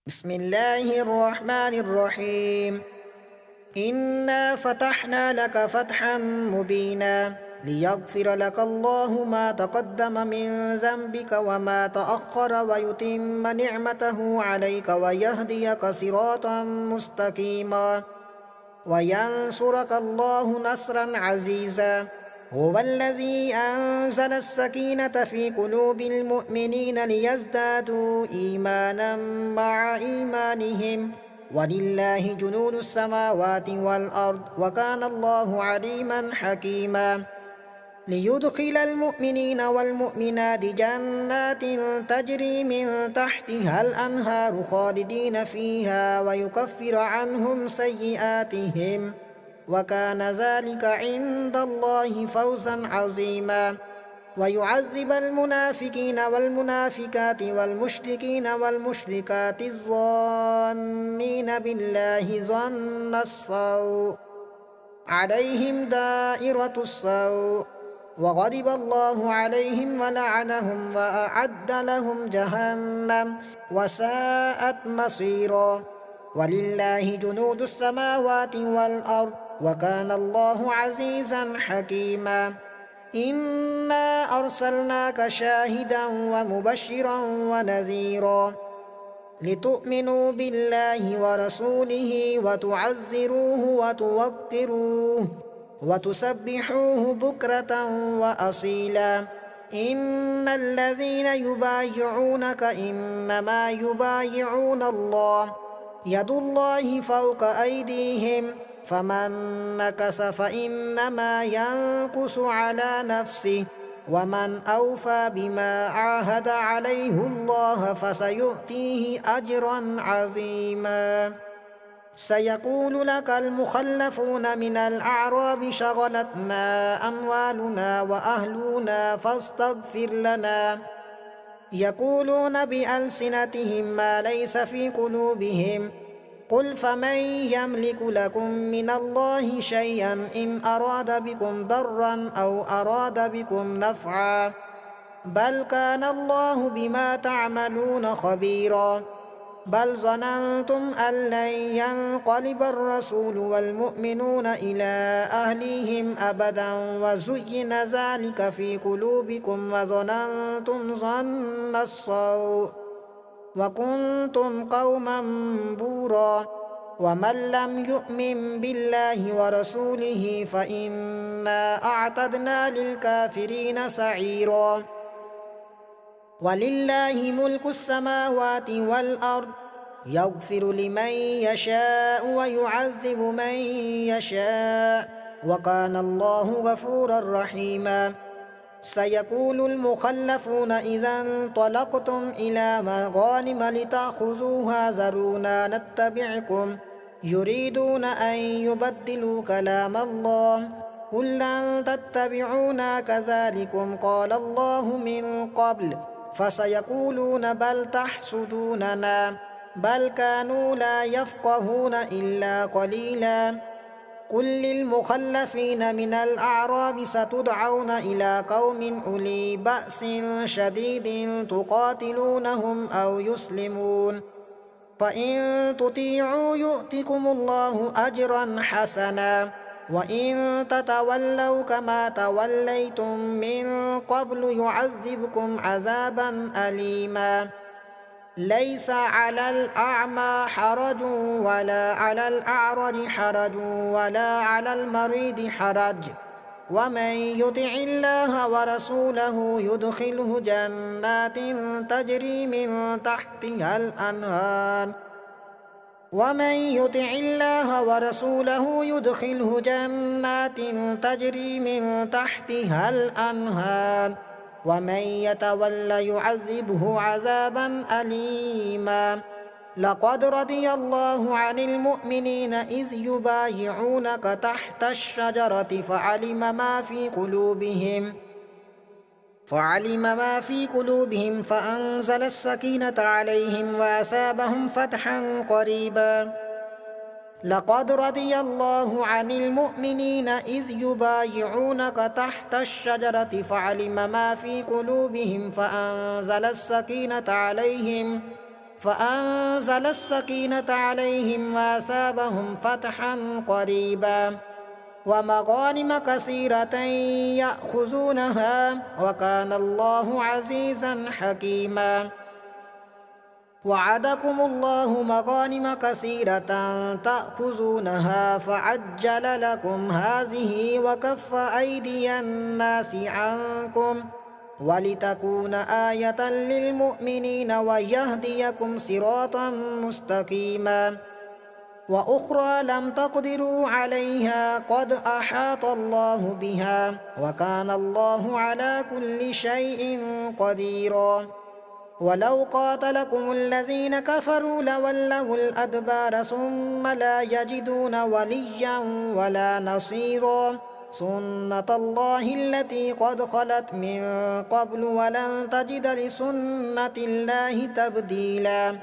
بسم الله الرحمن الرحيم. إنا فتحنا لك فتحا مبينا ليغفر لك الله ما تقدم من ذنبك وما تأخر ويتم نعمته عليك ويهديك صراطا مستقيما وينصرك الله نصرا عزيزا. هو الذي أنزل السكينة في قلوب المؤمنين ليزدادوا إيمانا مع إيمانهم ولله جنود السماوات والأرض وكان الله عليما حكيما. ليدخل المؤمنين والمؤمنات جنات تجري من تحتها الأنهار خالدين فيها ويكفر عنهم سيئاتهم وكان ذلك عند الله فوزا عظيما. ويعذب المنافقين والمنافقات والمشركين والمشركات الظانين بالله ظن السوء عليهم دائرة السوء وغضب الله عليهم ولعنهم وأعد لهم جهنم وساءت مصيرا. ولله جنود السماوات والأرض وكان الله عزيزا حكيما. إنا أرسلناك شاهدا ومبشرا ونذيرا لتؤمنوا بالله ورسوله وتعزروه وتوقروه وتسبحوه بكرة وأصيلا. إن الذين يبايعونك إنما يبايعون الله يد الله فوق أيديهم فمن نكث فإنما ينكث على نفسه ومن أوفى بما عاهد عليه الله فسيؤتيه أجرا عظيما. سيقول لك المخلفون من الأعراب شغلتنا أموالنا وأهلنا فاستغفر لنا يقولون بألسنتهم ما ليس في قلوبهم قل فمن يملك لكم من الله شيئا إن أراد بكم ضرا أو أراد بكم نفعا بل كان الله بما تعملون خبيرا. بل ظننتم أن لن ينقلب الرسول والمؤمنون إلى أهليهم أبدا وزين ذلك في قلوبكم وظننتم ظن السوء وكنتم قوما بورا. ومن لم يؤمن بالله ورسوله فإنا أعتدنا للكافرين سعيرا. ولله ملك السماوات والأرض يغفر لمن يشاء ويعذب من يشاء وكان الله غفورا رحيما. سيقول المخلفون إذا انطلقتم إلى مغانم لتأخذوها ذرونا نتبعكم يريدون أن يبدلوا كلام الله قل لن تتبعونا كذلكم قال الله من قبل فسيقولون بل تحسدوننا بل كانوا لا يفقهون إلا قليلا. قل للمخلفين من الأعراب ستدعون إلى قوم أولي بأس شديد تقاتلونهم أو يسلمون فإن تطيعوا يؤتكم الله أجرا حسنا وإن تتولوا كما توليتم من قبل يعذبكم عذابا أليما. ليس على الأعمى حرج ولا على الأعرج حرج ولا على المريض حرج ومن يطع الله ورسوله يدخله جنات تجري من تحتها الأنهار ومن يطع الله ورسوله يدخله جنات تجري من تحتها الأنهار ومن يتول يعذبه عذابا أليما. لقد رضي الله عن المؤمنين إذ يبايعونك تحت الشجرة فعلم ما في قلوبهم فأنزل السكينة عليهم وأثابهم فتحا قريبا. لقد رضي الله عن المؤمنين إذ يبايعونك تحت الشجرة فعلم ما في قلوبهم فأنزل السكينة عليهم فأنزل السكينة عليهم وأثابهم فتحا قريبا ومغانم كثيرة يأخذونها وكان الله عزيزا حكيما. وعدكم الله مغانم كثيرة تأخذونها فعجل لكم هذه وكف أيدي الناس عنكم ولتكون آية للمؤمنين ويهديكم صراطا مستقيما. وأخرى لم تقدروا عليها قد أحاط الله بها وكان الله على كل شيء قديرا. ولو قاتلكم الذين كفروا لولوا الأدبار ثم لا يجدون وليا ولا نصيرا سنة الله التي قد خلت من قبل ولن تجد لسنة الله تبديلا.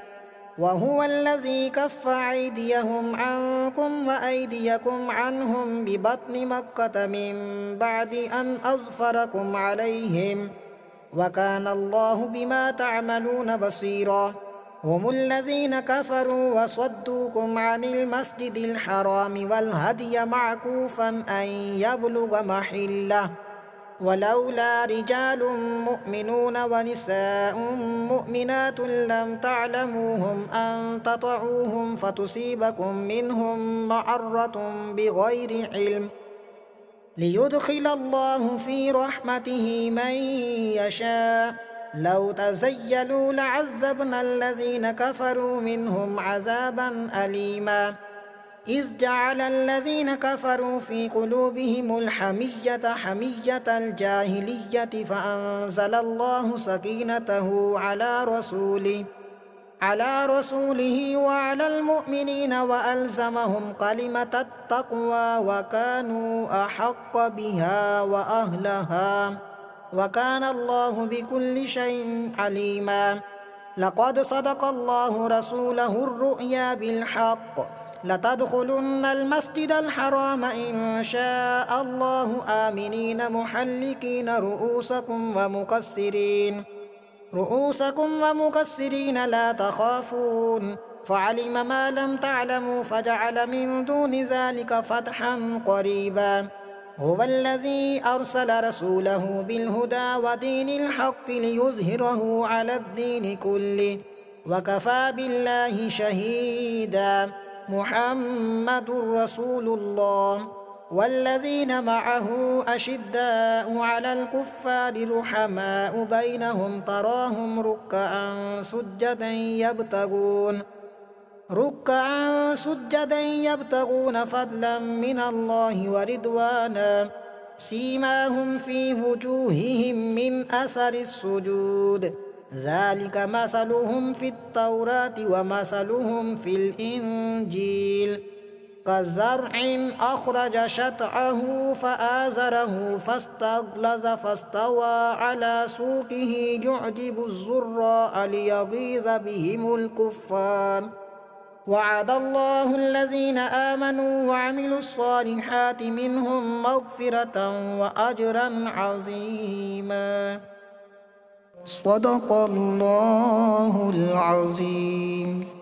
وهو الذي كف أيديهم عنكم وأيديكم عنهم ببطن مكة من بعد أن أظفركم عليهم وكان الله بما تعملون بصيرا. هم الذين كفروا وصدوكم عن المسجد الحرام والهدي معكوفا أن يبلغ محله ولولا رجال مؤمنون ونساء مؤمنات لم تعلموهم أن تطعوهم فتصيبكم منهم معرة بغير علم ليدخل الله في رحمته من يشاء. لو تزيلوا لعذبنا الذين كفروا منهم عذابا أليما. إذ جعل الذين كفروا في قلوبهم الحمية حمية الجاهلية فأنزل الله سكينته على رسوله وعلى المؤمنين وألزمهم كلمة التقوى وكانوا أحق بها وأهلها وكان الله بكل شيء عليما. لقد صدق الله رسوله الرؤيا بالحق لتدخلن المسجد الحرام إن شاء الله آمنين محلقين رؤوسكم ومقصرين لا تخافون فعلم ما لم تعلموا فجعل من دون ذلك فتحا قريبا. هو الذي أرسل رسوله بالهدى ودين الحق ليظهره على الدين كله وكفى بالله شهيدا. محمد رسول الله والذين معه أشداء على الكفار رحماء بينهم تراهم ركعا سجدا يبتغون فضلا من الله ورضوانا سيماهم في وجوههم من أثر السجود ذلك مثلهم في التوراة ومثلهم في الإنجيل كزرع أخرج شطأه فآزره فاستغلظ فاستوى على سوقه يعجب الزراء ليغيظ بهم الكفار. وعد الله الذين آمنوا وعملوا الصالحات منهم مغفرة وأجرا عظيما. صدق الله العظيم.